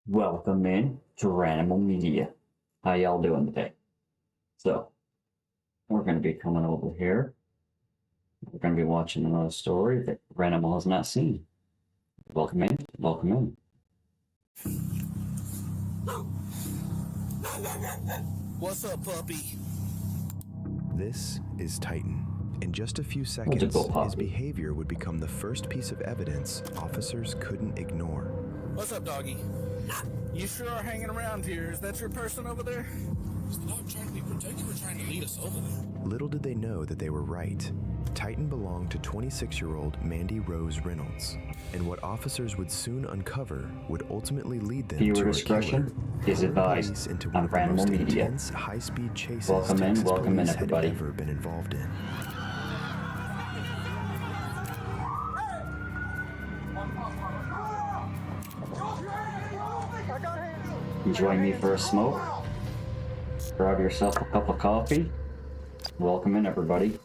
Welcome in to Ranimal Media. How y'all doing today? So, we're going to be coming over here. We're going to be watching another story that Ranimal has not seen. Welcome in. Welcome in. What's up, puppy? This is Titan. In just a few seconds, his behavior would become the first piece of evidence officers couldn't ignore. What's up, doggy? You sure are hanging around here. Is that your person over there? Is the dog trying to be protective or trying to lead us over there? Little did they know that they were right. Titan belonged to 26-year-old Mandy Rose Reynolds, and what officers would soon uncover would ultimately lead them to a killer. Is advised into on one of the most Ranimal Media. intense high-speed chases Welcome in, Texas welcome in, police everybody. had ever been involved in. Join me for a smoke. Grab yourself a cup of coffee. Welcome in, everybody.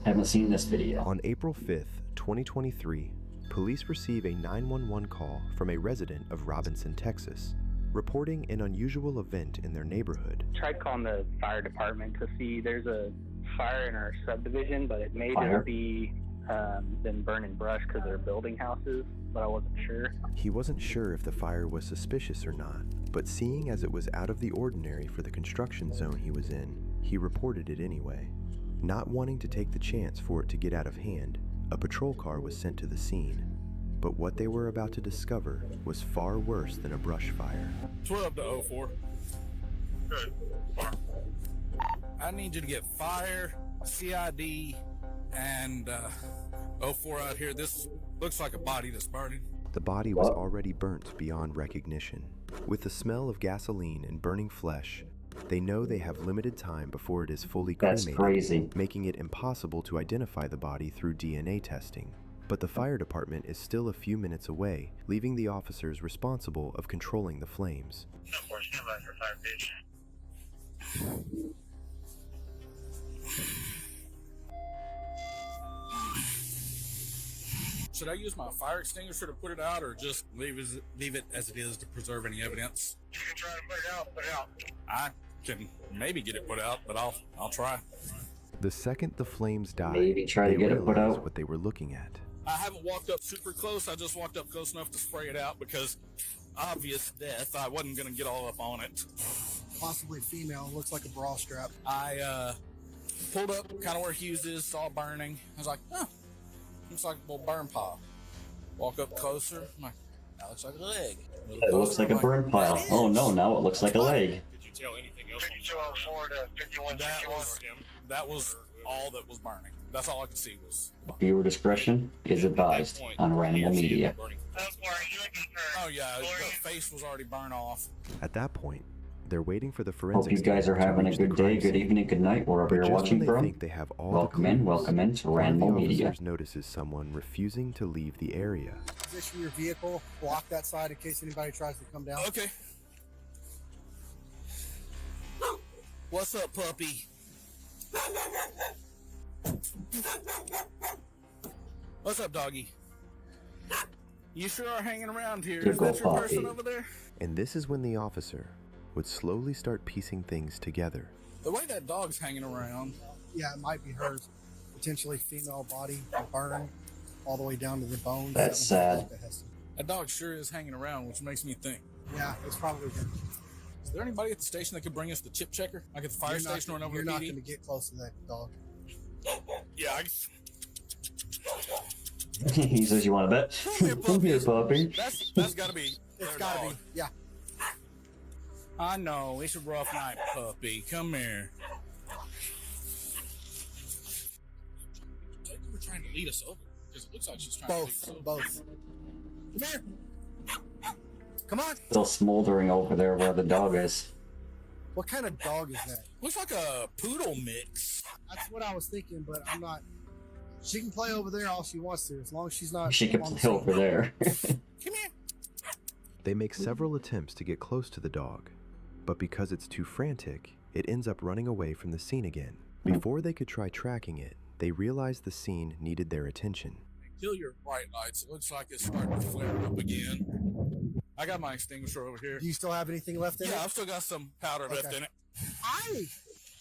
Haven't seen this video. On April 5th, 2023, police receive a 911 call from a resident of Robinson, Texas, reporting an unusual event in their neighborhood. Tried calling the fire department to see there's a fire in our subdivision, but it may just be been burning brush because they're building houses, but I wasn't sure. He wasn't sure if the fire was suspicious or not, but seeing as it was out of the ordinary for the construction zone he was in, he reported it anyway. Not wanting to take the chance for it to get out of hand, a patrol car was sent to the scene. But what they were about to discover was far worse than a brush fire. 12 to 04. Good. I need you to get fire, CID, and 04 out here. This looks like a body that's burning. The body was already burnt beyond recognition. With the smell of gasoline and burning flesh, they know they have limited time before it is fully cremated. That's crazy. Making it impossible to identify the body through DNA testing. But the fire department is still a few minutes away, leaving the officers responsible of controlling the flames. Should I use my fire extinguisher to put it out, or just leave it as it is to preserve any evidence? You can try to put it out, I can maybe get it put out, but I'll try. The second the flames died, Maybe try to they get it put realized out. what they were looking at. I haven't walked up super close. I just walked up close enough to spray it out because obvious death. I wasn't going to get all up on it. Possibly female. Looks like a bra strap. I pulled up kind of where Hughes is, saw it burning. I was like, huh, looks like a little burn pile. Walk up closer. I'm like, that looks like a leg. It looks like a burn pile. Oh no, now it looks like a leg. Did you tell anything else? 5204 to 5161. That was all that was burning. That's all I could see was. Viewer discretion is advised on Ranimal Media. Oh yeah, the face was already burned off. At that point, they're waiting for the Hope forensics you guys are team to having a reach the good day, crime good scene. evening, good night, wherever But you're just when watching they from. think they have all Welcome the in, clues, welcome in to one of the Ranimal Media. officers notices someone refusing to leave the area. Position your vehicle. Block that side in case anybody tries to come down. Okay. What's up, puppy? What's up, doggy? You sure are hanging around here. Is that your person over there? And this is when the officer would slowly start piecing things together. The way that dog's hanging around. Yeah, it might be hers. Potentially female body, burn all the way down to the bones. That's sad. That dog sure is hanging around, which makes me think. Yeah, it's probably her. Is there anybody at the station that could bring us the chip checker? Like at the fire station or over You're the not PD? going to get close to that dog. Yeah, He says, you want to bet? Come here, puppy. That's gotta be. It's got to be. Yeah. I know, it's a rough night, puppy. Come here. We're trying to lead us over because it looks like she's trying to lead us over. Both. Come here. Come on. Still smoldering over there where the dog is. What kind of dog is that? Looks like a poodle mix. That's what I was thinking, but I'm not. She can play over there all she wants to, as long as she's not. She can on the play over scene. there. Come here. They make several attempts to get close to the dog, but because it's too frantic, it ends up running away from the scene again. Before they could try tracking it, they realized the scene needed their attention. kill your bright lights. It looks like it's starting to flare up again. I got my extinguisher over here. Do you still have anything left in it? Yeah, I've still got some powder left in it. Hi.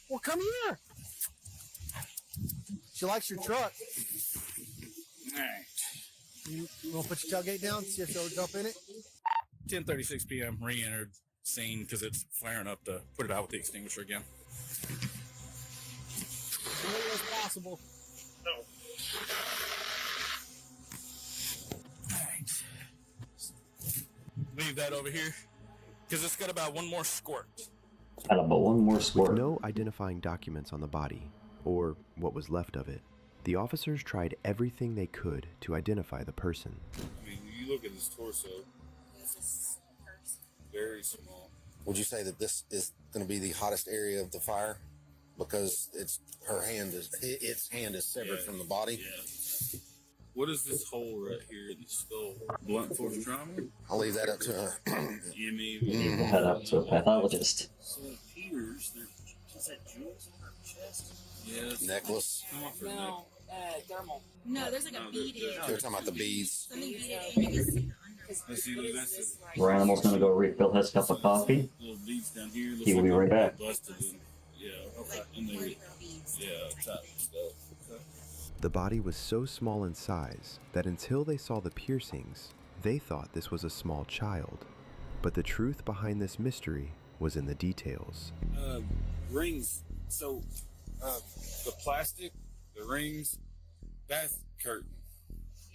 Well, come here. She likes your truck. All right. You want to put your tailgate down, see if she'll jump in it? 10:36 p.m. Re-entered scene because it's flaring up to put it out with the extinguisher again. As early as possible. All right. Leave that over here because it's got about one more squirt. Got about one more With squirt. no identifying documents on the body, or what was left of it, the officers tried everything they could to identify the person. I mean, you look at his torso, very small. Would you say that this is going to be the hottest area of the fire because its hand is severed from the body? Yeah. What is this hole right here in the skull? Blunt force trauma? I'll leave that up to her. Yeah, maybe. We'll head up to a pathologist. So it appears is that jewels on her chest? Yes. Necklace. No, dermal. No, there's like a beaded. They're talking about the beads. Something beaded. Maybe it's under. Let's see, look, that's Ranimal's gonna go refill his cup of coffee. little beads down here. Looks He will be like right they're back. Busted in. Yeah, okay. And they, top stuff. Okay. The body was so small in size that until they saw the piercings, they thought this was a small child. But the truth behind this mystery was in the details. Rings. So, the plastic, the rings, that's curtain.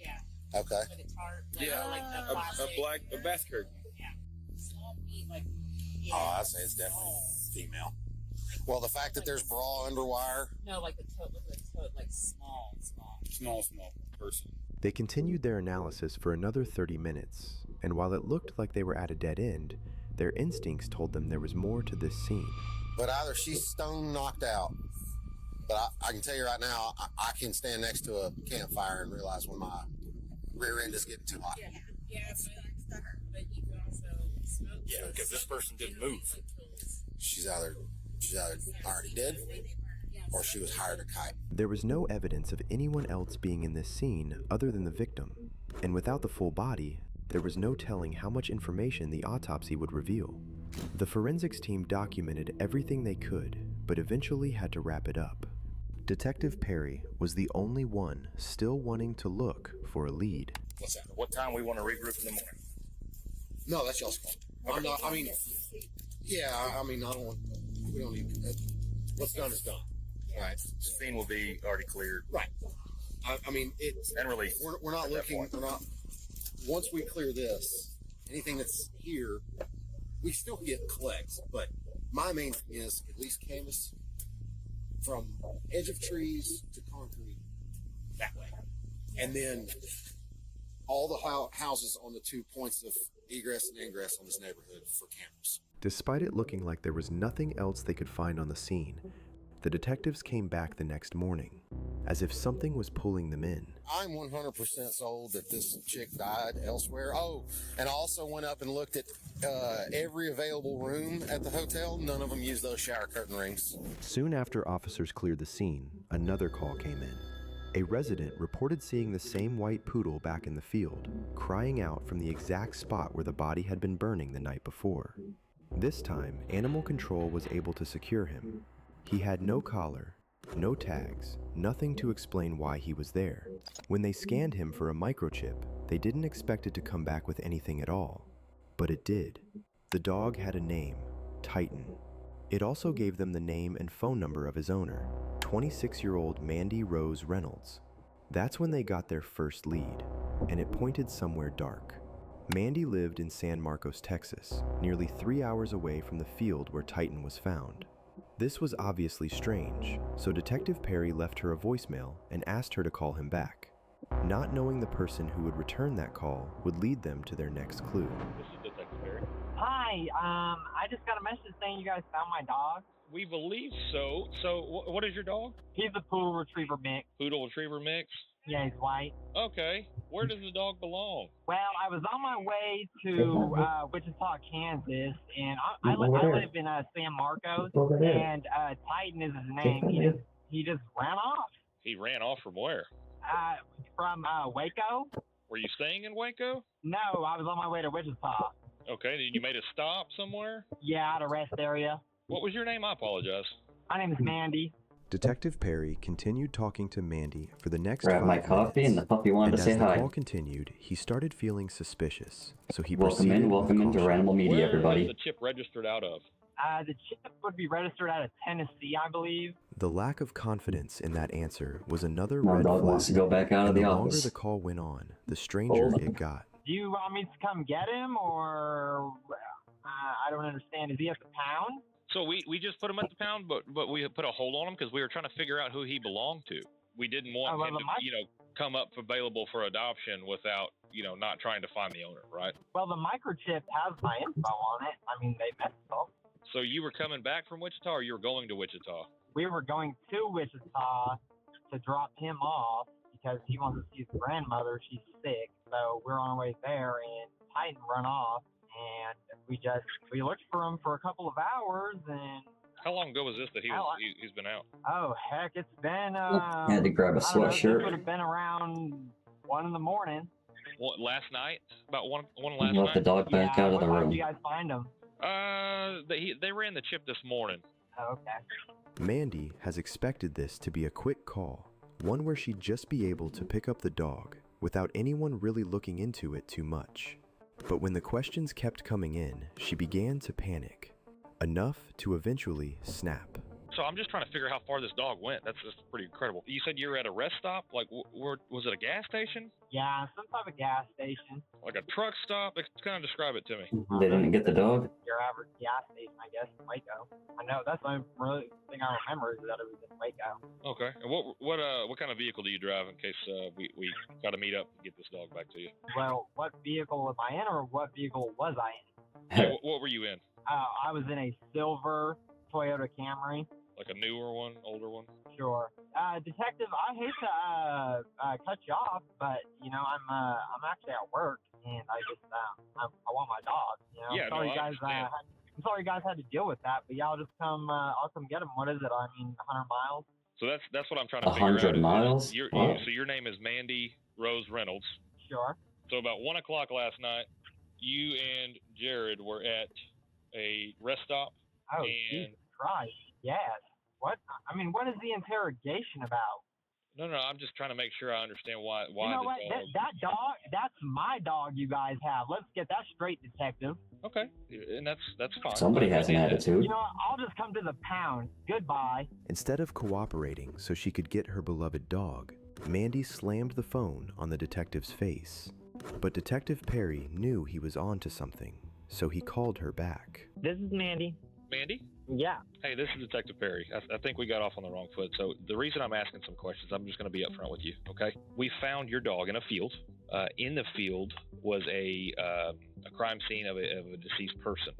Yeah. Okay. Like a tart. Like the plastic. A bath curtain. Yeah. Small feet, like. Yeah. Oh, I'd say it's definitely female. Well, the fact that there's bra underwire. No, like the toe, like small. Small person. They continued their analysis for another 30 minutes, and while it looked like they were at a dead end, their instincts told them there was more to this scene. But either she's stone knocked out, but I can tell you right now, I can stand next to a campfire and realize when my rear end is getting too hot. Yeah, but you can also smoke. Yeah, because this person didn't move. She's either already dead or she was hired a kite. There was no evidence of anyone else being in this scene other than the victim, and without the full body, there was no telling how much information the autopsy would reveal. The forensics team documented everything they could, but eventually had to wrap it up. Detective Perry was the only one still wanting to look for a lead. What's that? What time we want to regroup in the morning? No, that's y'all's call. I'm not, I mean, yeah, I mean, I don't want, we don't need, what's done is done. Right. The scene will be already cleared. Right. I mean, it's, And released. we're not looking, we're not, once we clear this, anything that's here, we still get collects, but my main thing is at least canvas from edge of trees to concrete that way. And then all the houses on the 2 points of egress and ingress on this neighborhood for cameras. Despite it looking like there was nothing else they could find on the scene, the detectives came back the next morning, as if something was pulling them in. I'm 100% sold that this chick died elsewhere. Oh, and I also went up and looked at every available room at the hotel. None of them used those shower curtain rings. Soon after officers cleared the scene, another call came in. A resident reported seeing the same white poodle back in the field, crying out from the exact spot where the body had been burning the night before. This time, animal control was able to secure him. He had no collar, no tags, nothing to explain why he was there. When they scanned him for a microchip, they didn't expect it to come back with anything at all. But it did. The dog had a name, Titan. It also gave them the name and phone number of his owner, 26-year-old Mandy Rose Reynolds. That's when they got their first lead, and it pointed somewhere dark. Mandy lived in San Marcos, Texas, nearly 3 hours away from the field where Titan was found. This was obviously strange, so Detective Perry left her a voicemail and asked her to call him back. Not knowing the person who would return that call would lead them to their next clue. This is Detective Perry. Hi, I just got a message saying you guys found my dog. We believe so. So, what is your dog? He's a poodle retriever mix. Poodle retriever mix? Yeah, he's white. Okay. Where does the dog belong? Well, I was on my way to Wichita, Kansas, and I live in San Marcos, and Titan is his name. He just ran off. He ran off from where? From Waco. Were you staying in Waco? No, I was on my way to Wichita. Okay, then you made a stop somewhere? Yeah, at a rest area. What was your name? I apologize. My name is Mandy. Detective Perry continued talking to Mandy for the next Grab 5 my coffee, minutes, and the puppy wanted to say as the hi. call continued, he started feeling suspicious, so he Welcome proceeded in, with welcome into caution. Ranimal Media, Where everybody. was the chip registered out of? The chip would be registered out of Tennessee, I believe. The lack of confidence in that answer was another My red dog flag, wants to go back out of and the the longer office. the call went on, the stranger Hold it got. Do you want me to come get him, or I don't understand. Is he at the pound? So we just put him at the pound, but we put a hold on him because we were trying to figure out who he belonged to. We didn't want him to, come up available for adoption without, not trying to find the owner, right? Well, the microchip has my info on it. I mean, they messed up. So you were coming back from Wichita, or you were going to Wichita? We were going to Wichita to drop him off because he wants to see his grandmother. She's sick. So we're on our way there, and Titan run off, and we looked for him for a couple of hours. And how long ago was this that he's been out? Oh heck, it's been had to grab a sweatshirt. It would have been around 1 in the morning. What, last night? About one last Let night? the dog back out of the What time room. did you guys find him? They ran the chip this morning. Oh, okay. Mandy has expected this to be a quick call, one where she'd just be able to pick up the dog without anyone really looking into it too much. But when the questions kept coming in, she began to panic, enough to eventually snap. So I'm just trying to figure out how far this dog went. That's pretty incredible. You said you were at a rest stop? Like, was it a gas station? Yeah, some type of gas station. Like a truck stop? Kind of describe it to me. They didn't get the dog? Your average gas station, I guess, in Waco. I know, that's the only thing I remember is that it was in Waco. Okay. And what kind of vehicle do you drive in case we got to meet up and get this dog back to you? Well, what vehicle was I in, or what vehicle was I in? Yeah, what were you in? I was in a silver Toyota Camry. Like a newer one, older one? Sure. Detective, I hate to cut you off, but I'm actually at work, and I just I want my dog. Yeah, I'm sorry you guys had to deal with that, but yeah, I'll come get him. What is it? I mean, 100 miles. So that's what I'm trying to figure out. 100 miles? So your name is Mandy Rose Reynolds. Sure. So about 1 o'clock last night, you and Jared were at a rest stop. Oh, Jesus Christ. Yes. What? I mean, what is the interrogation about? No, I'm just trying to make sure I understand why. You know what? That dog, that's my dog you guys have. Let's get that straight, detective. Okay, and that's fine. Somebody has an attitude. You know what? I'll just come to the pound. Goodbye. Instead of cooperating so she could get her beloved dog, Mandy slammed the phone on the detective's face. But Detective Perry knew he was on to something, so he called her back. This is Mandy. Mandy? Yeah. Hey, this is Detective Perry. I think we got off on the wrong foot. So the reason I'm asking some questions, I'm just going to be upfront with you, okay? We found your dog in a field. In the field was a crime scene of a deceased person,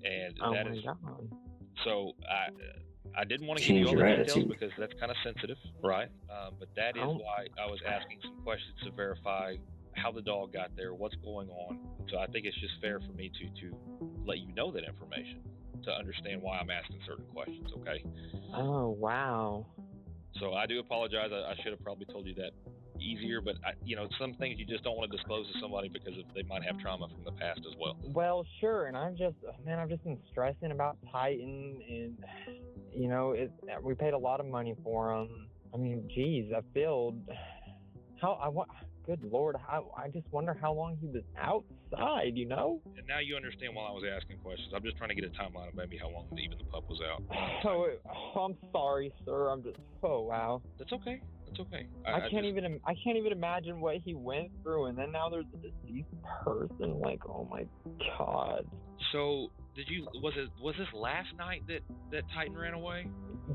and that is. God. So I didn't want to give you all the details because that's kind of sensitive, right? But that is why I was asking some questions to verify how the dog got there, what's going on. So I think it's just fair for me to let you know that information, to understand why I'm asking certain questions, okay? Oh, wow. So I do apologize. I should have probably told you that easier, but some things you just don't want to disclose to somebody because they might have trauma from the past as well. Well, sure, and I've just been stressing about Titan, and we paid a lot of money for him. I mean, geez, I feel good Lord, I just wonder how long he was outside, And now you understand why I was asking questions. I'm just trying to get a timeline of maybe how long even the pup was out. Oh, I'm sorry, sir. Wow. That's okay. That's okay. I can't even imagine what he went through, and then now there's a deceased person. Like, oh my God. So, was this last night that Titan ran away?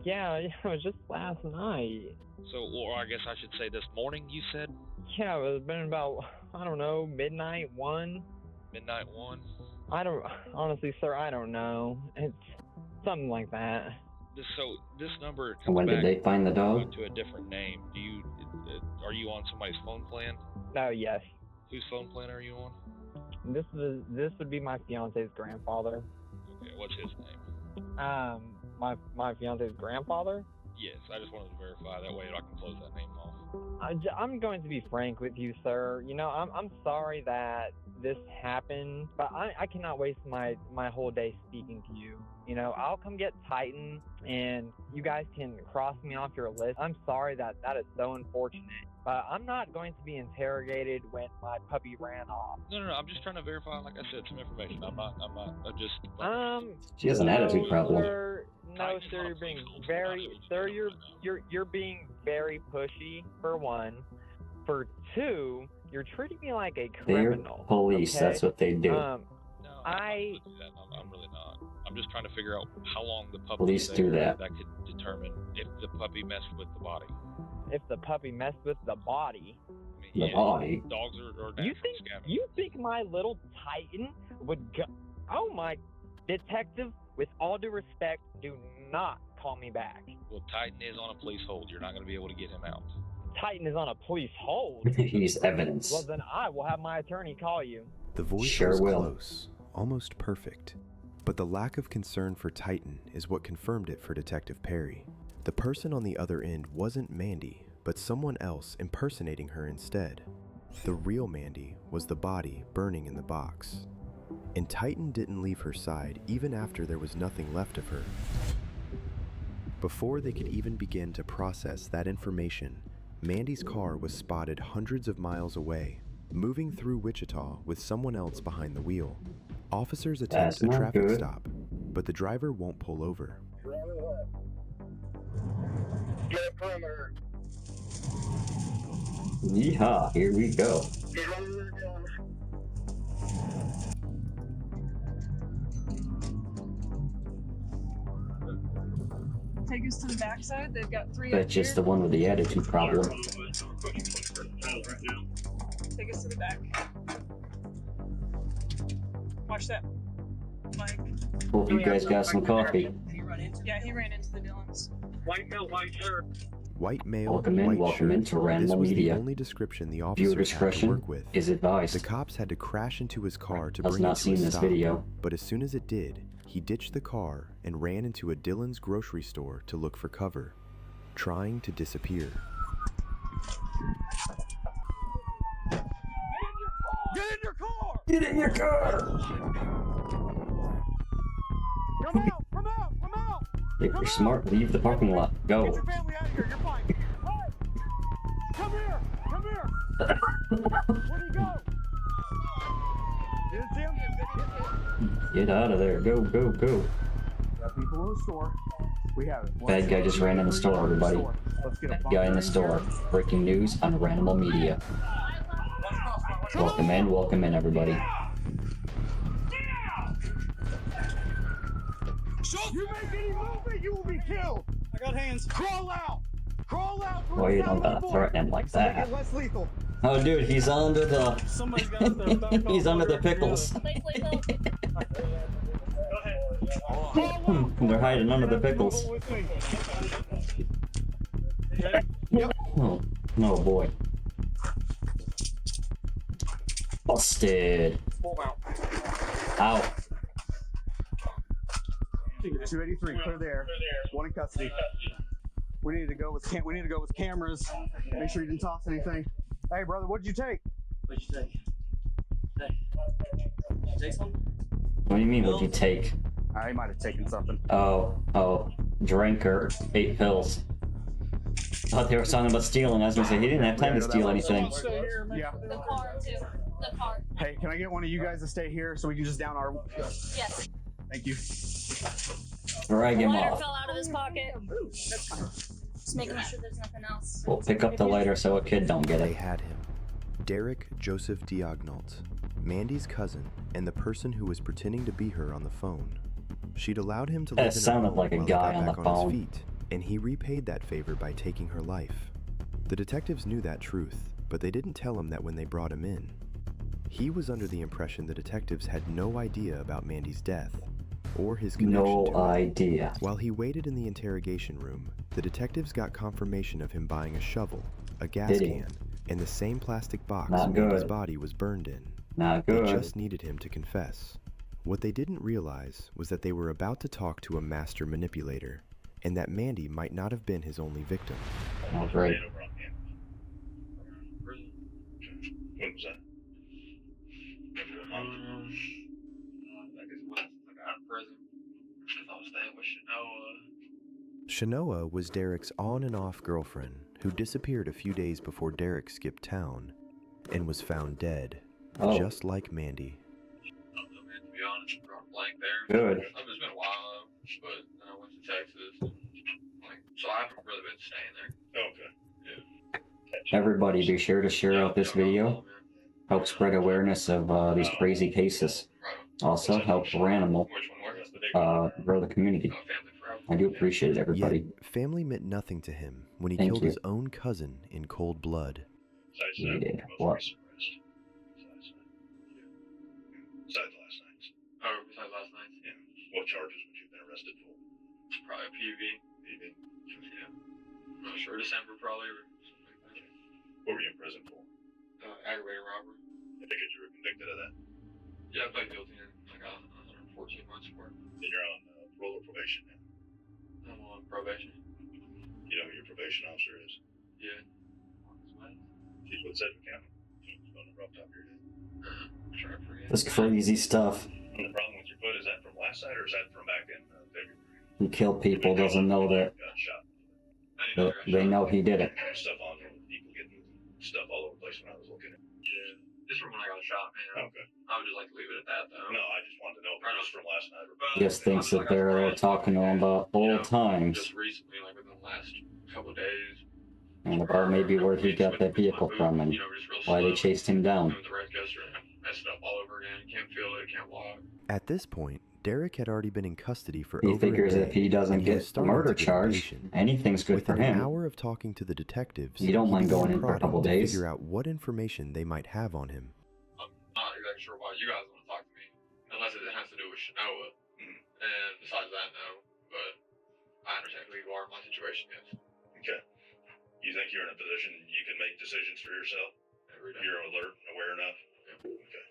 Yeah, it was just last night. So, or I guess I should say this morning, you said? Yeah, it's been about, I don't know, midnight 1. Midnight 1? Honestly, sir, I don't know. It's something like that. So this number comes when did they find the dog? To a different name. Are you on somebody's phone plan? Oh, yes. Whose phone plan are you on? This would be my fiance's grandfather. Okay, what's his name? My fiance's grandfather? Yes, I just wanted to verify that way I can close that name off. I'm going to be frank with you, sir. You know, I'm sorry that this happened, but I cannot waste my whole day speaking to you. You know, I'll come get Titan, and you guys can cross me off your list. I'm sorry that is so unfortunate, but I'm not going to be interrogated when my puppy ran off. No, I'm just trying to verify, like I said, some information. I'm not just... She has an attitude problem. Sir, no, sir, you're being very... Sir, you're being very pushy, for one. For two, you're treating me like a criminal. They're police, okay? That's what they do. No, I'm really not. I'm just trying to figure out how long the puppy Police was do there. that. That could determine if the puppy messed with the body. If the puppy messed with the body... The body? Dogs are natural scavengers. You think my little Titan would go... Oh my... Detective, with all due respect, do not call me back. Well, Titan is on a police hold. You're not going to be able to get him out. Titan is on a police hold? He's evidence. Well, then I will have my attorney call you. The voice Sure was will. close, almost perfect. But the lack of concern for Titan is what confirmed it for Detective Perry. The person on the other end wasn't Mandy, but someone else impersonating her instead. The real Mandy was the body burning in the box. And Titan didn't leave her side even after there was nothing left of her. Before they could even begin to process that information, Mandy's car was spotted hundreds of miles away, moving through Wichita with someone else behind the wheel. Officers attempt a traffic stop, but the driver won't pull over. Get a perimeter. Yeehaw, here we go. Take us to the backside. They've got 3 That's up just here. the one with the attitude problem. Take us to the back. Watch that, Mike. Hope you guys got some coffee. Yeah, he ran into the Dillons. White male, white shirt. White male, Welcome in, white welcome shirt. into This Ranimal was Media. the only description the Viewer officers had to discretion work with. is advised. The cops had to crash into his car to Has bring him not to seen a this stop. video. But as soon as it did, he ditched the car and ran into a Dillon's grocery store to look for cover, trying to disappear. Get in your car! Get in your car! Come out! Come out! Come out! If you're smart, leave the parking lot. Go. Get your family out of here. You're fine. Hey! Come here! Come here! Where'd he go? You didn't see him? Get out of there. Go, go, go. Got people in the store. We have it. Bad guy just ran in the store, everybody. Let's get a Bad guy in the store. Breaking news on Ranimal Media. Welcome in, everybody. You make any movement, you will be killed. I got hands. Crawl out. Crawl out. Well, you don't gotta threaten him like that. Make it less lethal. Oh, dude, he's under the. He's under the pickles. They're hiding under the pickles. Oh, no boy. Busted. Ow. 283, clear there. One in custody. We need to go with cameras. Make sure you didn't toss anything. Hey, brother, what did you take? What'd you take? Hey. Did you take something? What do you mean, what'd you take? He might have taken something. Oh, drink or 8 pills. I thought they were talking about stealing. I was gonna say, he didn't have time to steal anything. Yeah. The car, too. The car. Hey, can I get one of you guys to stay here so we can just down our... Yes. Thank you. Drag him Lighter off. fell out of his pocket. Just making sure there's nothing else. We'll pick up the lighter so a kid don't get They it. had him. Derek Joseph Daigneault, Mandy's cousin, and the person who was pretending to be her on the phone. She'd allowed him to live in her sounded home like a while he guy got on the back phone. his feet, and he repaid that favor by taking her life. The detectives knew that truth, but they didn't tell him that when they brought him in. He was under the impression the detectives had no idea about Mandy's death, or his connection No to it. idea. While he waited in the interrogation room, the detectives got confirmation of him buying a shovel, a gas Did he? can, and the same plastic box Not Mandy's good. body was burned in. Not They good. just needed him to confess. What they didn't realize was that they were about to talk to a master manipulator, and that Mandy might not have been his only victim. That was right. with Shanoa. Shanoa was Derek's on and off girlfriend who disappeared a few days before Derek skipped town and was found dead, just like Mandy. I don't know, man, to be honest, I'm drawing a blank there. Good. It's been a while, but then I went to Texas, and, so I haven't really been staying there. Okay. Yeah. Everybody, be sure to share out this video. Help spread awareness of these crazy cases. Also, help Ranimal grow the community. I do appreciate it, everybody. Yet, family meant nothing to him when he Thank killed you. his own cousin in cold blood. He did. What? Besides last night's. Oh, besides last night? Yeah. What charges would you have been arrested for? Probably PV. PV? Yeah. I'm not sure. December, probably. Or something like that. What were you in prison for? Aggravated robbery. I figured you were convicted of that. Yeah, I pled guilty and I got 114 months for it. Then you're on parole or probation now. I'm on probation. You know who your probation officer is? Yeah. She's with Sedgwick County. She's on the rough top of your head. I'm trying to forget. This crazy stuff. And the problem with your foot, is that from last night or is that from back in February? He killed people, doesn't know that. Got shot. They know he did it. Stuff on there with people getting stuff all over the place when I was looking at it. Yeah. Just from when I got shot, man. Okay. I would just like to leave it at that, though. No, I just wanted to know if it was from last night or He just thinks that they're talking to him about old times. Just recently, like within the last couple of days. And or maybe where he got that vehicle from and why they chased him down. The right gesture, messed up all over again. Can't feel it, can't walk. At this point, Derek had already been in custody for He over figures a day, if he doesn't and was get a starting murder to get charge, impatient. anything's good for Within him. an hour of talking to the detectives, You don't he mind going began in for a prodding couple to days? figure out what information they might have on him. I'm not exactly sure why you guys want to talk to me, unless it has to do with Shanoa. And besides that, no. But I understand who you are in my situation, yes. Okay. You think you're in a position you can make decisions for yourself? Every day. You're alert and aware enough? Yeah. Okay.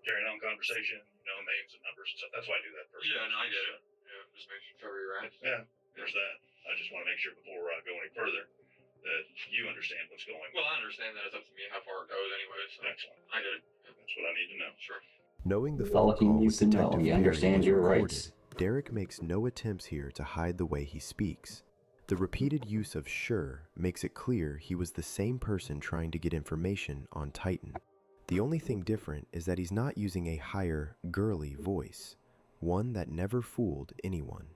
Carrying on conversation, names and numbers and stuff. That's why I do that first. Yeah, no, I get it. Yeah, just make sure you're right. Yeah, there's that. I just want to make sure before I go any further that you understand what's going on. Well, I understand that it's up to me how far it goes anyway, so Excellent. I get it. That's what I need to know. Sure. Knowing the All phone he call needs with to know, Detective he Perry understands was your recorded, rights. Derek makes no attempts here to hide the way he speaks. The repeated use of sure makes it clear he was the same person trying to get information on Titan. The only thing different is that he's not using a higher, girly voice, one that never fooled anyone.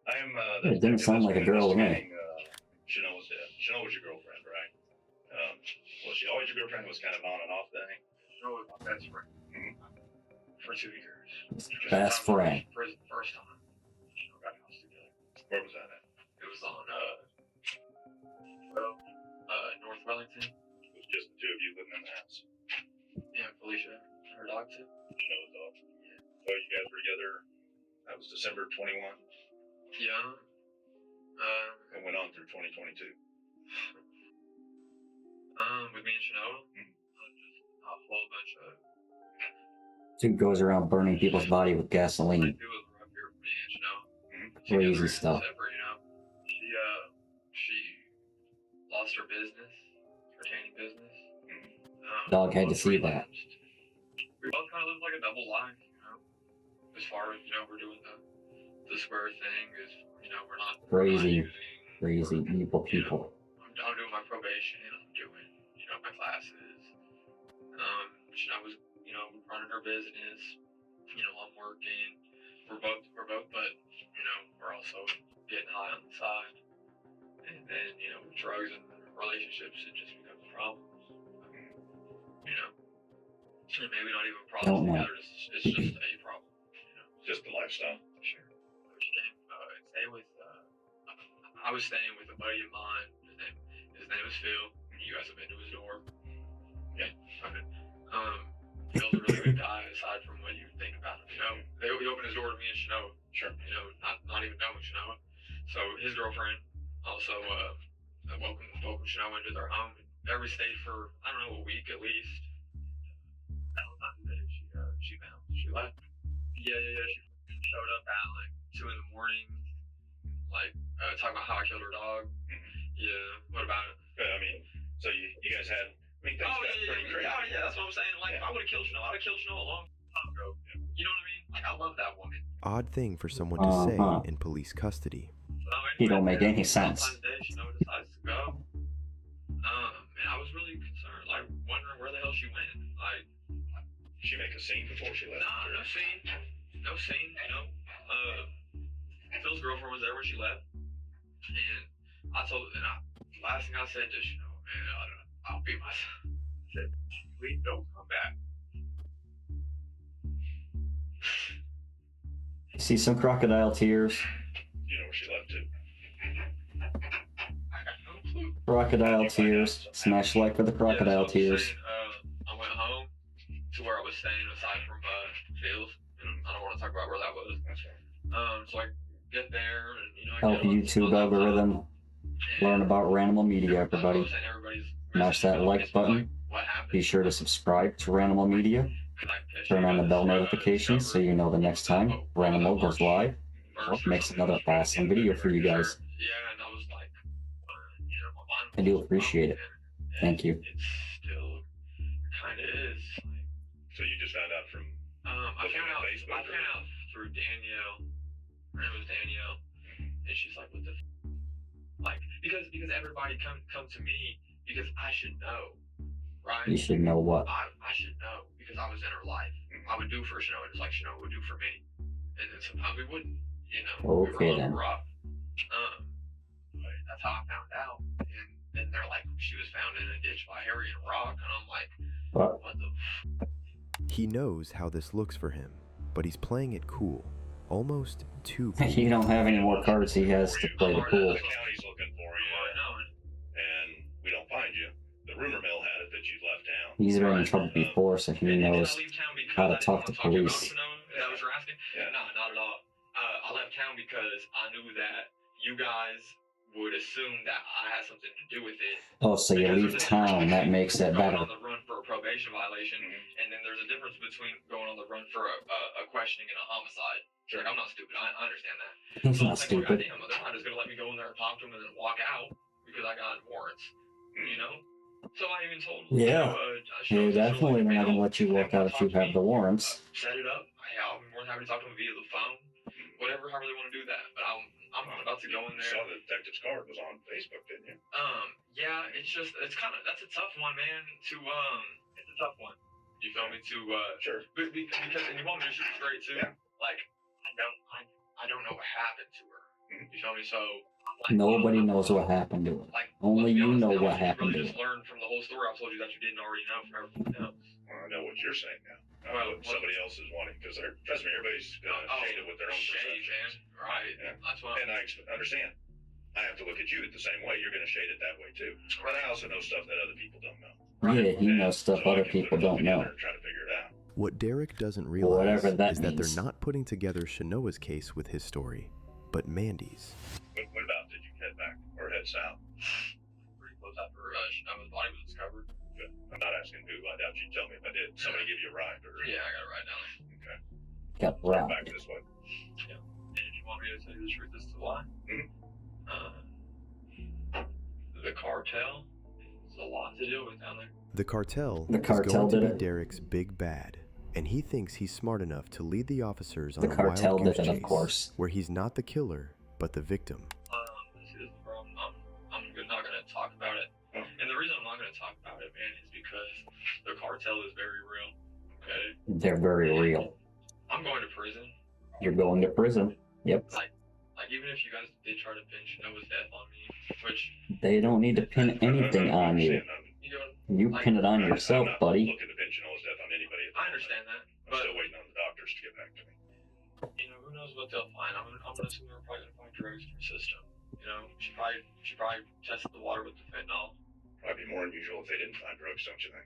I am It didn't sound like a girl to me. Shanoa's dead. Shanoa was your girlfriend, right? Was she always your girlfriend? It was kind of an on and off thing? Shanoa was my best friend. For 2 years. Best friend. First time. Shanoa got a house together. Where was that at? It was on, North Wellington. It was just the two of you living in the house. Yeah, Felicia, her dog too. Shanoa's dog. Yeah. So you guys were together, that was December 21? Yeah. And went on through 2022. With me and Shanoa, just a whole bunch of. Dude goes around burning people's body with gasoline. It was rough here for me and Shanoa. Crazy stuff. Separate, you know. She lost her business, her tanning business. Dog had to see that. We both kind of live like a double life, you know. As far as, you know, we're doing the square thing is, you know, we're not Crazy, we're not using, crazy, evil people. I'm doing my probation, I'm doing, you know, my classes. I was, you know, running her business. You know, I'm working. We're both, but, you know, we're also getting high on the side. And then, you know, with drugs and relationships, it just becomes problems. You know, and maybe not even problems together. It's just a problem. You know, just the lifestyle. Sure. I was staying with a buddy of mine. His name is Phil. You guys have been to his door. Yeah. Okay. Phil's a really good guy, aside from what you think about him. You know, he opened his door to me and Shanoa. Sure. You know, not even knowing Shanoa. So his girlfriend also welcomed Shanoa into their home. Every stayed for, I don't know, a week at least. Valentine's Day, she bounced. She left. Yeah. She showed up at like 2 in the morning, like talking about how I killed her dog. Yeah. What about it? I mean, so you guys had. I mean, things got pretty crazy. Yeah, that's what I'm saying. Like, if I would have killed Shanoa, I'd have killed Shanoa a long time ago. Yeah. You know what I mean? Like, I love that woman. Odd thing for someone to say in police custody. He don't make any sense. Valentine's Day, she decides to go. And I was really concerned, like, wondering where the hell she went. Like, She make a scene before she left? nah, no scene. No scene, you know. Phil's girlfriend was there when she left. And the last thing I said to, you know, man, I'll be myself. I said, please don't come back. See some crocodile tears. You know where she left to? I got no clue. Crocodile tears. Smash like for the crocodile tears. I went home to where I was staying aside from Phil's. I don't want to talk about where that was. So I get there and, you know, I Help YouTube algorithm. Learn about Ranimal Media, everybody. Smash that like button. Be sure to subscribe to Ranimal Media. Turn on the bell notifications so you know the next time Ranimal goes live or makes another awesome video for you guys. I do appreciate it. Thank you. It still kind of is. So you just found out from... I found out through Danielle. Her name was Danielle. And she's like, what the like, because everybody come to me because I should know, right? You should know what? I should know because I was in her life. I would do for Shano just like Shano would do for me. And then sometimes we wouldn't, you know. Okay, we were a then. little rough. But that's how I found out. And then they're like, she was found in a ditch by Harry and Rock. And I'm like, what the He knows how this looks for him, but he's playing it cool. Almost too cool. You don't have any more cards he has to play the pool. The county's looking for you, and we don't find you. The rumor mill had it that you left town. He's been in trouble before, so he knows how to talk to police. Is that what you're asking? Yeah. No, not at all. I left town because I knew that you guys would assume that I had something to do with it. Oh, so you leave town, that makes it better. Going on the run for a probation violation, and then there's a difference between going on the run for a questioning and a homicide. Like, I'm not stupid. I understand that. He's So not I was like, stupid. Goddamn, they're not just gonna let me go in there and talk to him and then walk out because I got warrants. You know. So I even told him. Yeah. You know, Definitely they're not going to let you walk out if you have the warrants. set it up. I'll be more than happy to talk to him via the phone. Whatever, however they want to do that. But I'm about to go in there. You saw the detective's card was on Facebook, didn't you? Yeah, it's that's a tough one, man. It's a tough one. You feel me? Sure. Because and you want me to shoot straight too. Yeah. Like I don't know what happened to her. You feel me? So like, Nobody knows what happened to her. Only you know what happened to really her. just learned from the whole story I told you that you didn't already know from everything else. Well, I know what you're saying now. I know what somebody else is wanting, because trust me, everybody's shaded with their own perceptions. Man. Right. Yeah. That's what. And I understand. I have to look at you the same way. You're going to shade it that way too. But I also know stuff that other people don't know. Yeah, he knows stuff other people don't know. Try to figure it out. What Derek doesn't realize Whatever that is that they're means. not putting together Shanoa's case with his story, but Mandy's. What about, did you head back or head south? Pretty close after Shanoa's body was discovered. Good. I'm not asking who. I doubt you'd tell me if I did. Somebody give you a ride or... Yeah, I got it right down there. Okay. Got robbed. Back this way. Yeah. And if you want me to tell you the truth as to why, the cartel has a lot to do with down there. The cartel The is cartel going to did be it. Derek's big bad, and he thinks he's smart enough to lead the officers on The a cartel wild did goose it, of chase, course. where he's not the killer, but the victim. This is the problem. I'm not going to talk about it. And the reason I'm not going to talk about it, man, is because the cartel is very real. Okay? They're very real. I'm going to prison. You're going to prison. Yep. Like even if you guys did try to pin Shanoa's death on me, which They don't need to pin anything on you. You pin it on yourself, buddy. Looking to pin Shanoa's death on anybody. I understand that. I'm still waiting on the doctors to get back to me. You know, who knows what they'll find? I'm gonna assume they're probably gonna find drugs in her system. You know, she probably tested the water with the fentanyl. Probably be more unusual if they didn't find drugs, don't you think?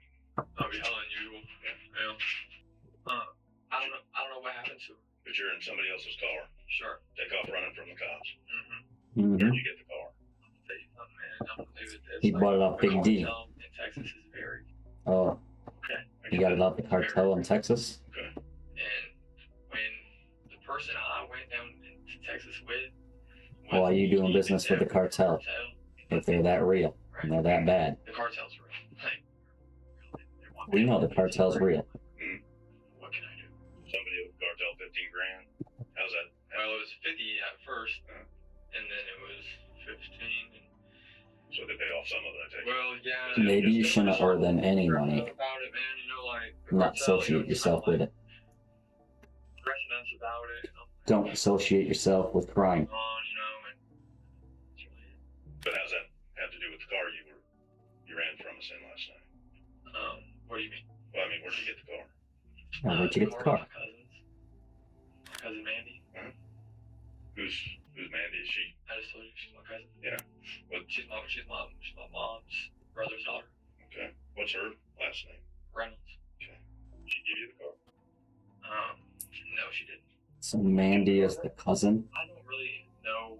That'd be hella unusual. Yeah. I don't know what happened to her. But you're in somebody else's car. Sure. Take off running from the cops. Mhm. Where'd you get the car? I'll tell you something, man. I'm gonna leave it this He way. bought it off The Big D. cartel in Texas is very Oh, okay. you got it off the cartel in Texas? Okay. And when the person I went down to Texas with, Why are you doing business with the cartel? If they're that real and they're that bad. the cartel's real. Like, We know the cartel's real. what can I do? Somebody will $15,000. How's that? Well, it was 50 at first, and then it was 15. So they pay off some of it, I take it. Well, yeah. Maybe you shouldn't owe them any money. About it, man. You know, like Not associate yourself with it. Precedence about it. Don't associate yourself with crime. But how's that have to do with the car you ran from us in last night? What do you mean? Well, I mean, where'd you get the car? Now, where'd you get the car? Cousin Mandy. Who's Mandy? Is she? I just told you she's my cousin. Yeah. What? She's my mom's brother's daughter. Okay. What's her last name? Reynolds. Okay. She give you the car? No, she didn't. So Mandy is the cousin. I don't really know.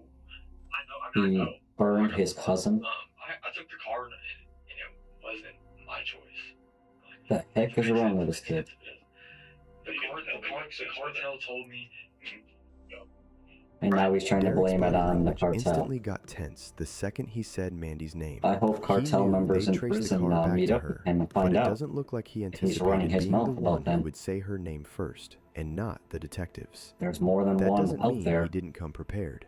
He burned his cousin. I took the car and it wasn't my choice. The heck is wrong with this kid? The cartel told me. And now he's trying to Derek's blame it body on the language cartel. Instantly got tense the second he said Mandy's name. I hope cartel He knew members they'd in trace the prison car back meet to up her, and but find it out. doesn't look like he If he's running anticipated his being the mouth about one who them. would say her name first, and not the detectives. There's more than That one doesn't out mean there. he didn't come prepared.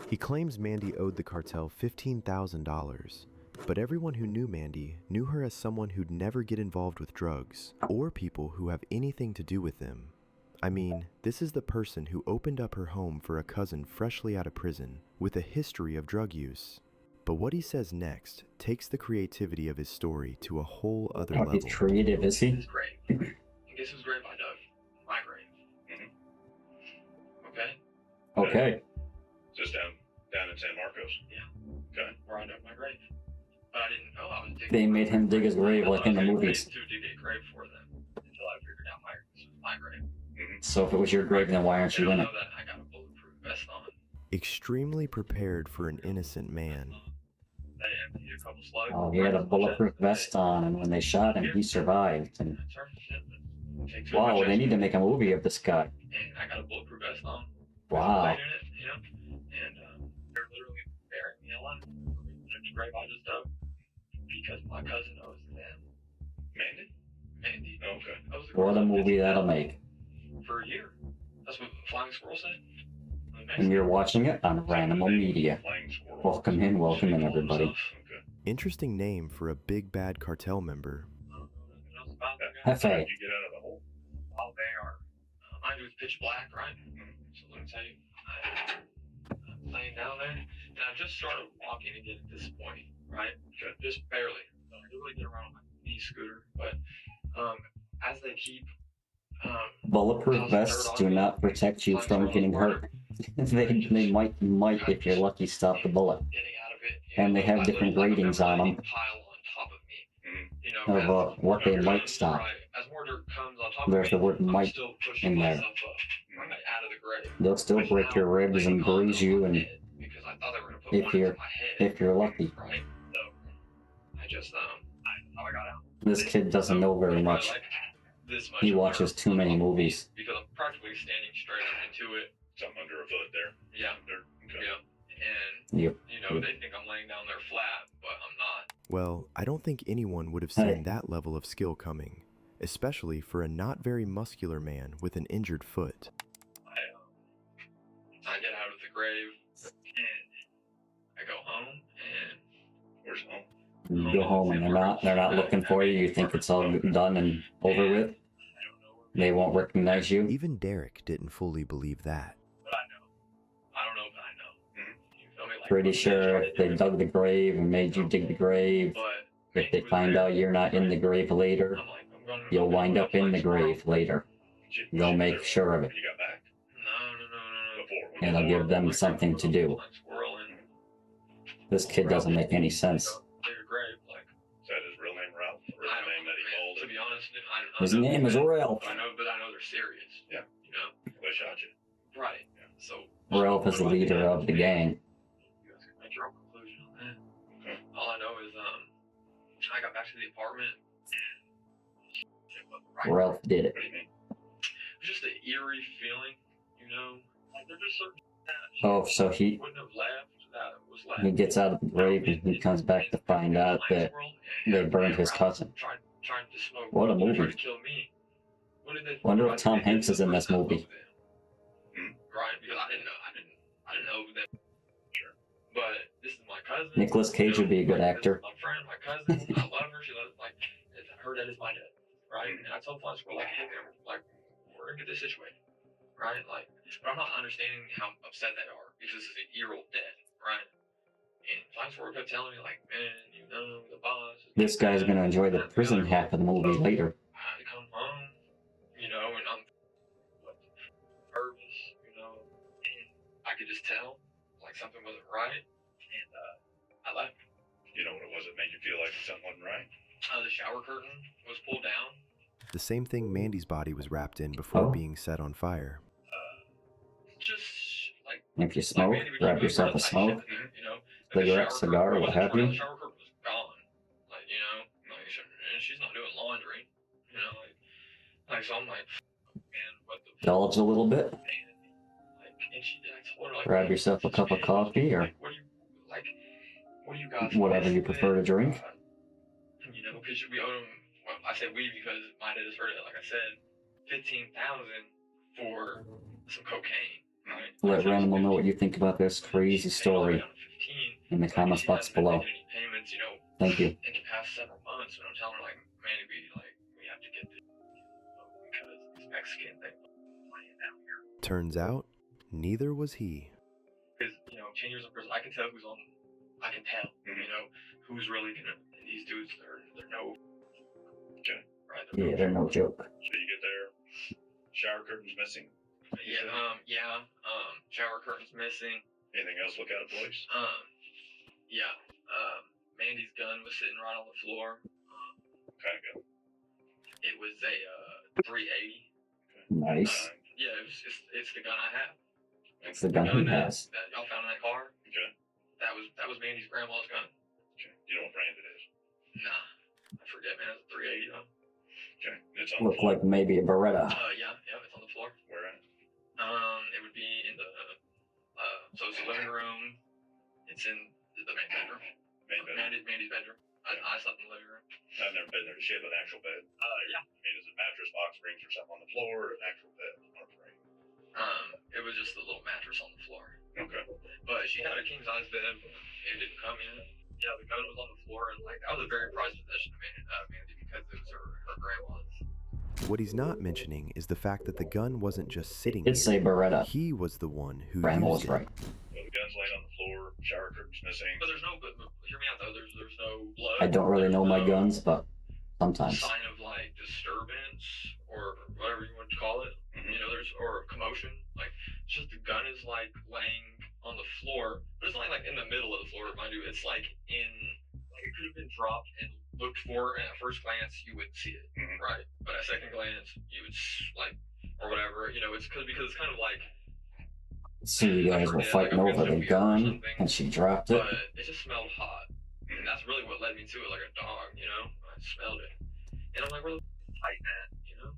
He claims Mandy owed the cartel $15,000, but everyone who knew Mandy knew her as someone who'd never get involved with drugs, or people who have anything to do with them. I mean, this is the person who opened up her home for a cousin freshly out of prison, with a history of drug use. But what he says next takes the creativity of his story to a whole other How level. creative is he? His grave. And guess whose grave I dug? My grave. Okay? Okay. Just down in San Marcos? Yeah. Okay. Where I dug my grave. But I didn't know I was digging. They made him dig his grave like in the I was movies. to dig a grave for them until I figured out this was my grave. So if it was your grave, then why aren't you in it? That I got a bulletproof vest on. Extremely prepared for an innocent man. They emptied a couple slugs. Oh, he had a bulletproof vest on, and when they shot him, he survived. And wow, they need to make a movie of this guy. And I got a bulletproof vest on. Wow. In it, you know? And they're literally burying me alive. The grave I just dug because my cousin owes them. Mandy. Oh, okay. That was the What a movie that'll make. for a year. That's what Flying Squirrel said. And you're watching it on Ranimal Media. Welcome in, everybody. Interesting name for a big bad cartel member. Hefe. How'd you get out of the hole? Oh, they are. Mine was pitch black, right? So let me tell you, I'm laying down there, and I just started walking again at this point, right? Just barely. I don't really get around on my e-scooter, but as they keep Bulletproof vests do not protect you from getting hurt. they might, if you're lucky, stop the bullet. And they have different ratings on them of what they might stop. There's the word might in there. They'll still break your ribs and bruise you, and if you're lucky. This kid doesn't know very much. He watches too many movies. Because I'm practically standing straight up into it. Something under a foot there. Yeah. Okay. Yeah. And Yep. you know, they think I'm laying down there flat, but I'm not. Well, I don't think anyone would have seen that level of skill coming, especially for a not very muscular man with an injured foot. I get out of the grave and I go home and where's home? You go home and they're not looking for you. You think it's all done and over with. They won't recognize you. Even Derek didn't fully believe that. But I know. I don't know, but I know. You feel me? Like, Pretty sure if they dug the grave and made you dig the grave, if they find out you're not in the grave later, you'll wind up in the grave later. They'll make sure of it. You got back? No. And they'll give them something to do. This kid doesn't make any sense. Is that his real name, Ralph? Or the name that he called it? To be honest, His name is Ralph. I know they're serious. Yeah. You know? They shot you. Right. Yeah. So Ralph is the leader of the gang. you guys can make your own conclusion on that. Okay. All I know is I got back to the apartment and it wasn't right. Ralph did it. What do you mean? It was just an eerie feeling, you know? Like there's just certain that Oh, so he wouldn't have left that was left. he gets out of the grave and he comes back to find out that they burned his cousin. Tried to smoke. What a Tried movie. to kill me. What did they Wonder if Tom Hanks is in this movie. cousin. Nicolas Cage would be a good actor. My friend, my cousin, I love her. She loves, like, her dad is my dad, right? And I told Flying Squirrel, like, hey, man, like, we're gonna get this situated, right? Like, but I'm not understanding how upset they are because this is a year-old dead, right? And Flying Squirrel kept telling me, like, man, you know, the boss. This guy's gonna enjoy the prison half of the movie later. I come home, you know, and I'm nervous, you know, and I could just tell, like, something wasn't right, and I left. You know what it was that made you feel like something wasn't right? The shower curtain was pulled down. The same thing Mandy's body was wrapped in before being set on fire. Just like if you smoke, grab yourself a smoke, cigarette, cigar, what have you. The shower curtain was gone, like, you know, like, and she's not doing laundry, you know, like so I'm like, man, what the? Indulge a little bit. And I told her, like, grab yourself a cup of coffee or what do you guys whatever you prefer to drink. You know, because we owed them. Well, I said we because my dad just heard it. Like I said, $15,000 for some cocaine. Right? Let Ranimal know what you think about this crazy story in the comments box below. Payments, you know, thank you. in the past several months, when I'm telling her, like, Mandy, we have to get this because this Mexican thing playing down here. Turns out, neither was he. Because, you know, 10 years in prison, I can tell who's on. I can tell, you know, who's really gonna. These dudes, they're no. Okay. Right. They're no joke. So you get there, shower curtain's missing. Yeah. Shower curtain's missing. Anything else look out of place? Yeah. Mandy's gun was sitting right on the floor. What kind of gun? It was a 380. Nice. Yeah, it's the gun I have. It's the gun he has. That y'all found in that car. Okay. That was Mandy's grandma's gun. Okay. You know what brand it is? Nah, I forget, man. It's a 380 though. Okay. It's on Look like maybe a Beretta. Yeah, it's on the floor. Where at? It would be in the so it's the living room. It's in the main bedroom. Mandy's bedroom. I slept in the living room. I've never been there. Does she have an actual bed? Yeah. I mean, is it mattress, box springs, or something on the floor, or an actual bed on a frame? It was just a little mattress on the floor. Okay. But she had a king size bed. It didn't come in. Yeah, the gun was on the floor, and like that was a very prized possession of Mandy because it was her grandma's. What he's not mentioning is the fact that the gun wasn't just sitting It's there. a Beretta. He was the one who Ranimal used is it. right. Well, the gun's laying on the floor, shower curtain's missing. But there's no. But hear me out though. There's no blood. I don't really know my guns, but sometimes. Sign of like disturbance or whatever you want to call it. Mm-hmm. You know, or commotion. Like it's just the gun is like laying on the floor, but it's not like in the middle of the floor, mind you. It's like in. It could have been dropped and looked for, and at first glance you wouldn't see it, right? But at second glance you would like, or whatever, you know, it's because it's kind of like. So you guys were fighting over the gun, and she dropped it. But it just smelled hot, and that's really what led me to it, like a dog, you know. I smelled it, and I'm like, where the Titan at, you know?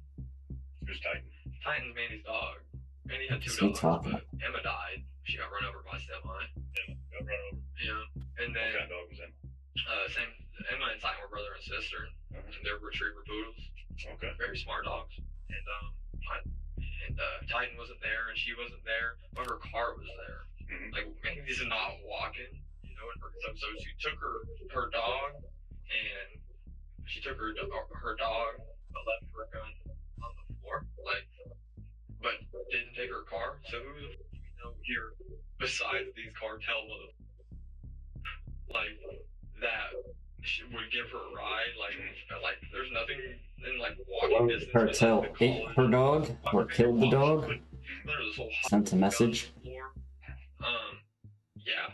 Who's Titan? Titan's Mandy's dog. Mandy had 2 dogs, but Emma died. She got run over by a semi. Emma got run over. Yeah, and then. What kind of dog was Emma? Same. Emma and Titan were brother and sister, and they're retriever poodles. Okay. Very smart dogs. And Titan wasn't there, and she wasn't there, but her car was there. Like Mandy's not walking, you know. So she took her dog, and she took her dog, but left her gun on the floor, like, but didn't take her car. So who the f- you know here besides these cartel motherfuckers, like, that would give her a ride, like there's nothing in like walking distance. Cartel ate her dog or killed the dog. Sent a message. Yeah,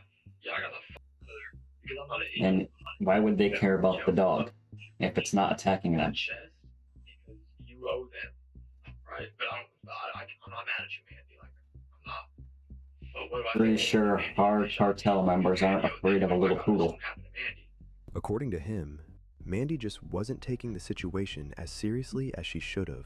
I got the f there because I'm not an And idiot. why would they care about the dog if it's not attacking them? Because you owe them, right? But I'm not mad at you, Mandy. Like I'm not. But what about Pretty sure our cartel members aren't afraid of a little poodle. According to him, Mandy just wasn't taking the situation as seriously as she should have.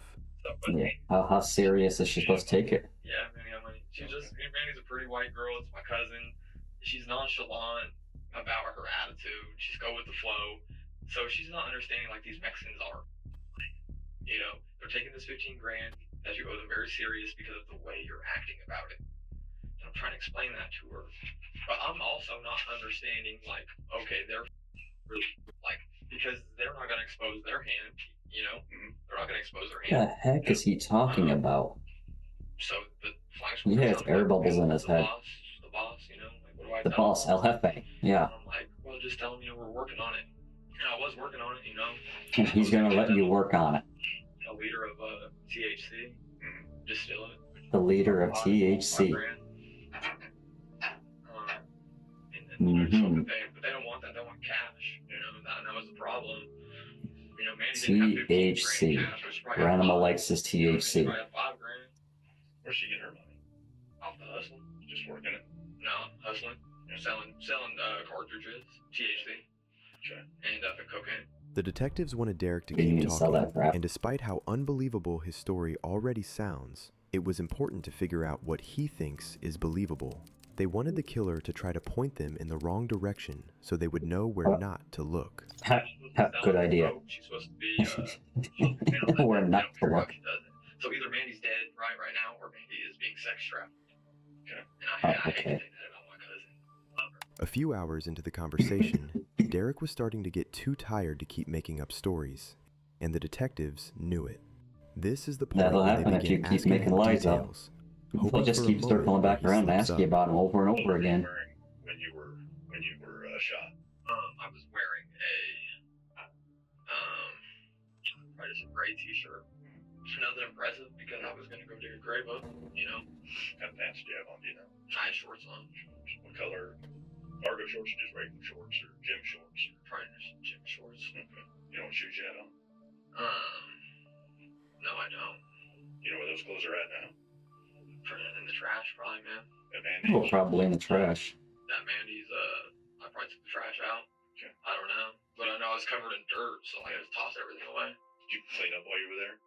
Yeah. How serious is she supposed to take it? Yeah, Mandy, Mandy's a pretty white girl. It's my cousin. She's nonchalant about her attitude. She's go with the flow. So she's not understanding like these Mexicans are. You know, they're taking this 15 grand that you owe them very serious because of the way you're acting about it. I'm trying to explain that to her, but I'm also not understanding, like, okay, they're really, like, because they're not gonna expose their hand, you know, they're not gonna expose their What hand. the heck is he talking about? So the flash He has air bubbles in his head. the boss, you know, like, what do I The tell boss, him? El Jefe. Yeah. And I'm like, well, just tell him, you know, we're working on it. And I was working on it, you know. And he's gonna let you work on it. A liter of THC, distill it. The leader of THC. Mm-hmm. But they don't want that. They want cash. You know, that was the problem. You know, Mandy didn't have 15 THC. grand cash, but she probably had Ranimal 5. likes his You know, THC. she probably had 5 grand Where's she getting her money? off the hustle. Just working it. No, hustling, selling cartridges, THC, and cocaine. The detectives wanted Derek to Didn't keep even sell that talking, crap. and despite how unbelievable his story already sounds, it was important to figure out what he thinks is believable. They wanted the killer to try to point them in the wrong direction so they would know where not to look. Good idea. She's supposed to be, Where not to look. So either Mandy's dead right now, or Mandy is being sex trafficked. Okay. And I hate to Okay. say that about my cousin. A few hours into the conversation, Derek was starting to get too tired to keep making up stories, and the detectives knew it. This is the part That'll where they happen if you begin keep asking making him lies up. details. They'll hoping just for a keep circling moment back where he around and slips ask you up. about him over and over again. When you were shot. I was wearing a probably just a gray t-shirt. Nothing impressive because I was gonna go dig a grave up, you know. What kind of pants do you have on, do you know? I had shorts on. What color? Cargo shorts or just regular shorts or gym shorts? Probably just gym shorts. Okay. You know what shoes you had on? No, I don't. You know where those clothes are at now? In the trash, probably, man. At Mandy's? Oh, probably in the trash. That Mandy's, I probably took the trash out. Okay. I don't know. But I know I was covered in dirt, so I just tossed everything away. Did you clean up while you were there?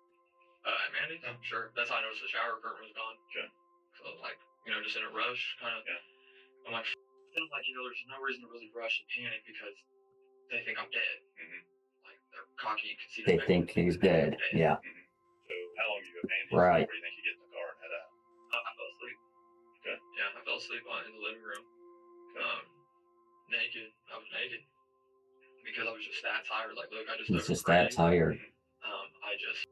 At Mandy's? Sure. That's how I noticed the shower curtain was gone. Okay. So I was like, you know, just in a rush, kind of. Yeah. I'm like, feeling like, you know, there's no reason to really rush and panic because they think I'm dead. Like, they're cocky, you can see They think he's dead. Yeah. So how long you at Mandy's Right. before you think you get in the car and head out? I fell asleep. Okay. Yeah, I fell asleep in the living room. Naked. I was naked. Because I was just that tired. Like, look, I just He's just that tired. I just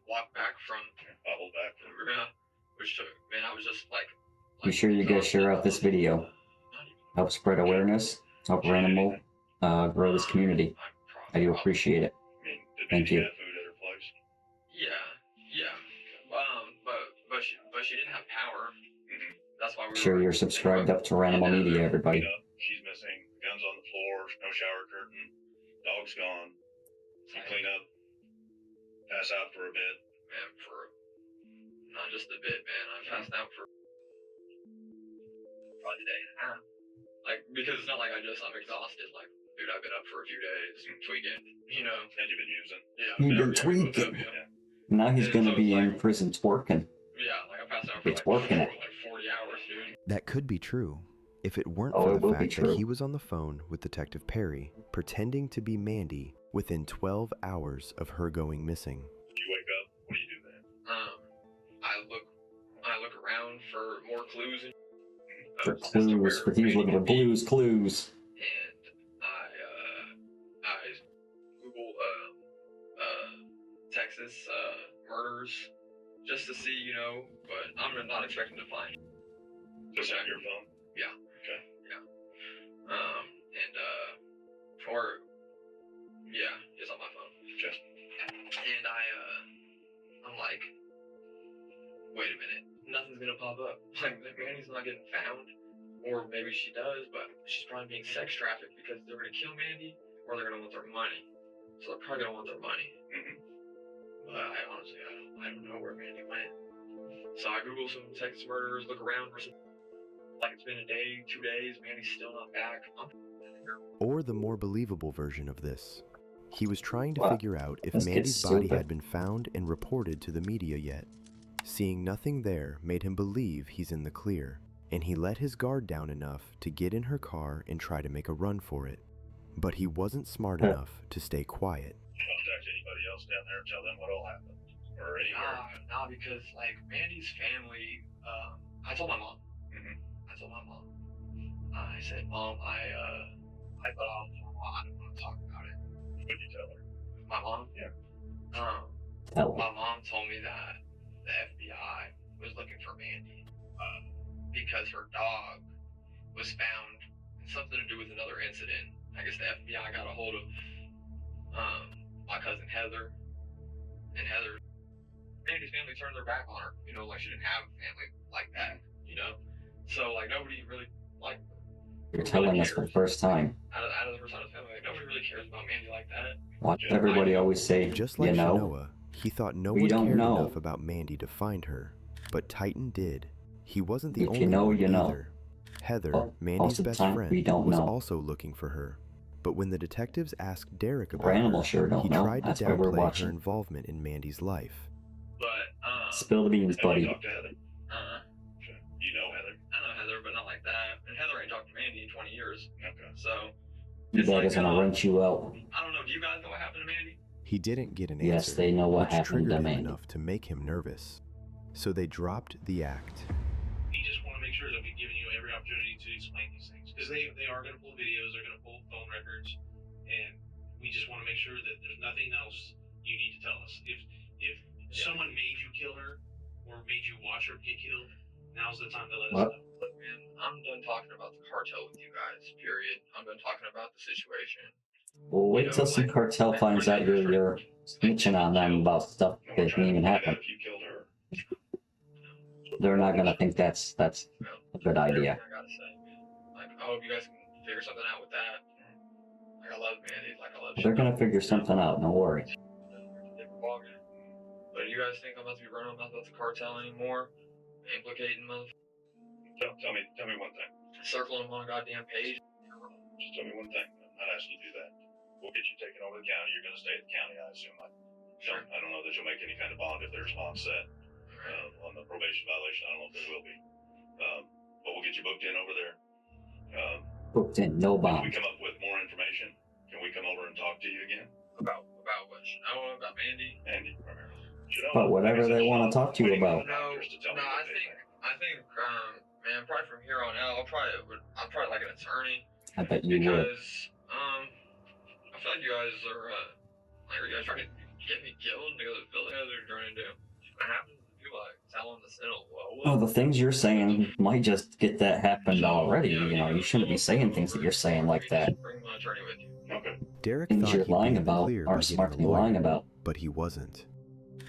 walked back from Bobbled back from which took, man, I was just like Be sure you guys share out this video. Help spread awareness. Help Ranimal grow this community. I do appreciate it. Thank you. Have food at her place? Yeah. But she didn't have power. That's why we Sure you're subscribed up to Ranimal Media, everybody. She's missing. Guns on the floor. No shower curtain. Dog's gone. You clean up. Pass out for a bit. Man, for not just a bit, man. I passed out for probably a day and a half. Like, because it's not like I'm exhausted. Like, dude, I've been up for a few days, tweaking, you know. And you've been using. Yeah. You've been tweaking. Now he's going to be in prison twerking. Yeah, like I passed out for It's working it. like 40 hours, dude. That could be true, if it weren't Oh, for it the will be fact that true. he was on the phone with Detective Perry, pretending to be Mandy within 12 hours of her going missing. You wake up. What do you do then? I look around for more clues. For clues, for thieves looking for clues. And I Google Texas murders just to see, you know, but I'm not expecting to find. Just on your phone? Yeah. Okay. Yeah. It's on my phone. Just. And I'm like, wait a minute, nothing's gonna pop up. Like, Mandy's not getting found, or maybe she does, but she's probably being sex trafficked because they're gonna kill Mandy, or they're gonna want their money. So they're probably gonna want their money. But I honestly, I don't know where Mandy went. So I Google some Texas murders, look around for some. Like, it's been a day, 2 days, Mandy's still not back. Or the more believable version of this. He was trying to What? figure out if This kid's Mandy's body stupid. had been found and reported to the media yet. Seeing nothing there made him believe he's in the clear, and he let his guard down enough to get in her car and try to make a run for it. But he wasn't smart enough to stay quiet. Contact anybody else down there and tell them what all happened. or anywhere? Nah, because like Mandy's family, I told my mom. I told my mom. I said, Mom, I thought I don't want to talk about it. What did you tell her? My mom? Yeah. My mom told me that the FBI was looking for Mandy because her dog was found in something to do with another incident. I guess the FBI got a hold of my cousin Heather, and Mandy's family turned their back on her. You know, like she didn't have a family like that. You know, so like nobody really like. You're telling us for the first time. Out of the first time of the family, like, nobody really cares about Mandy like that. Watch everybody always say, Just like you know, Shanoa, he thought no we one don't cared know. enough about Mandy to find her, but Titan did. He wasn't the If only you know, one you know. either. Heather, Well, Mandy's most of the best time, friend, we don't was know. also looking for her. But when the detectives asked Derek about Ranimal her, sure don't he know. tried to That's why we're downplay watching. her involvement in Mandy's life. But Spill the beans, Have you buddy. talked to Heather? You know Heather? I know Heather, but not like that. And Heather ain't talked to Mandy in 20 years. Okay. So Your dad is gonna wrench you out. I don't know. Do you guys know what happened to Mandy? He didn't get an Yes, answer, they know what which happened triggered to him Mandy. enough to make him nervous. So they dropped the act. We just want to make sure that we've given you every opportunity to explain these things, because they are going to pull videos, they're going to pull phone records, and we just want to make sure that there's nothing else you need to tell us. If someone made you kill her or made you watch her get killed, now's the time to let us know. Look, man, I'm done talking about the cartel with you guys. Period. I'm done talking about the situation. Well, wait till some cartel finds out you're snitching on them about stuff that didn't even happen. If you killed her. They're not gonna think that's a good idea. I gotta say, like, I hope you guys can figure something out with that. Like, I love Mandy. Like, I love. They're gonna figure something out. Don't worry. But you guys think I'm about to be running about the cartel anymore? Implicating motherfuckers? Tell me one thing. Circling them on a goddamn page? Just tell me one thing. I'm not asking you to do that. We'll get you taken over to the county. You're going to stay at the county, I assume. I don't know that you'll make any kind of bond if there's onset on the probation violation. I don't know if there will be. But we'll get you booked in over there. Booked in, no If bond. we come up with more information, can we come over and talk to you again? About what? Shanoa? About Mandy? Mandy, primarily. But whatever they want to talk to you about. No, I think, man, probably from here on out, I'll probably like an attorney. I bet you would. Because, I feel like you guys are you guys trying to get me killed? Because I feel like they're trying to do. What happens if you, like, tell them to send a Well, the things you're saying might just get that happened already. You know, you shouldn't be saying things that you're saying like that. Bring my attorney with you. Okay. Derek Things thought you're he'd be lying in the about clear are by getting smart to a be lawyer, lying about. but he wasn't.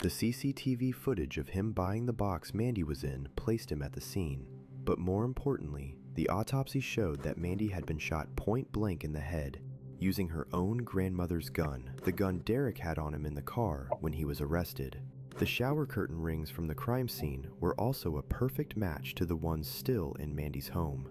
The CCTV footage of him buying the box Mandy was in placed him at the scene. But more importantly, the autopsy showed that Mandy had been shot point blank in the head, using her own grandmother's gun, the gun Derek had on him in the car when he was arrested. The shower curtain rings from the crime scene were also a perfect match to the ones still in Mandy's home.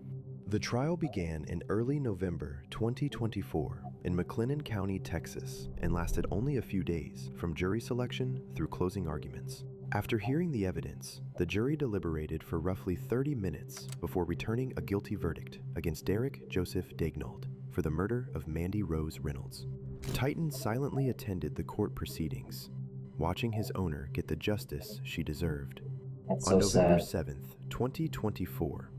The trial began in early November 2024 in McLennan County, Texas, and lasted only a few days, from jury selection through closing arguments. After hearing the evidence, the jury deliberated for roughly 30 minutes before returning a guilty verdict against Derek Joseph Daigneault for the murder of Mandy Rose Reynolds. Titan silently attended the court proceedings, watching his owner get the justice she deserved. That's On so November sad. 7th, 2024,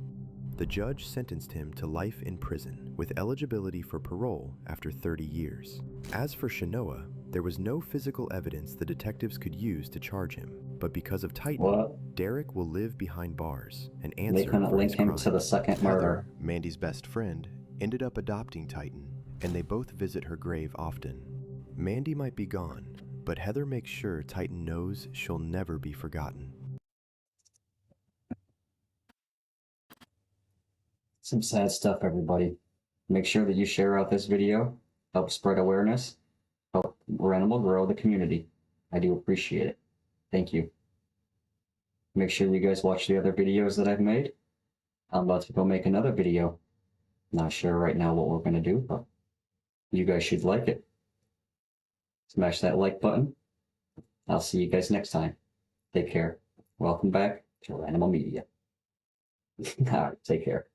the judge sentenced him to life in prison with eligibility for parole after 30 years. As for Shanoa, there was no physical evidence the detectives could use to charge him, but because of Titan, Derek will live behind bars and answer They couldn't for his link him crime. to the second murder. Heather, Mandy's best friend, ended up adopting Titan, and they both visit her grave often. Mandy might be gone, but Heather makes sure Titan knows she'll never be forgotten. Some sad stuff, everybody. Make sure that you share out this video. Help spread awareness. Help Ranimal grow the community. I do appreciate it. Thank you. Make sure you guys watch the other videos that I've made. I'm about to go make another video. Not sure right now what we're going to do, but you guys should like it. Smash that like button. I'll see you guys next time. Take care. Welcome back to Ranimal Media. All right, take care.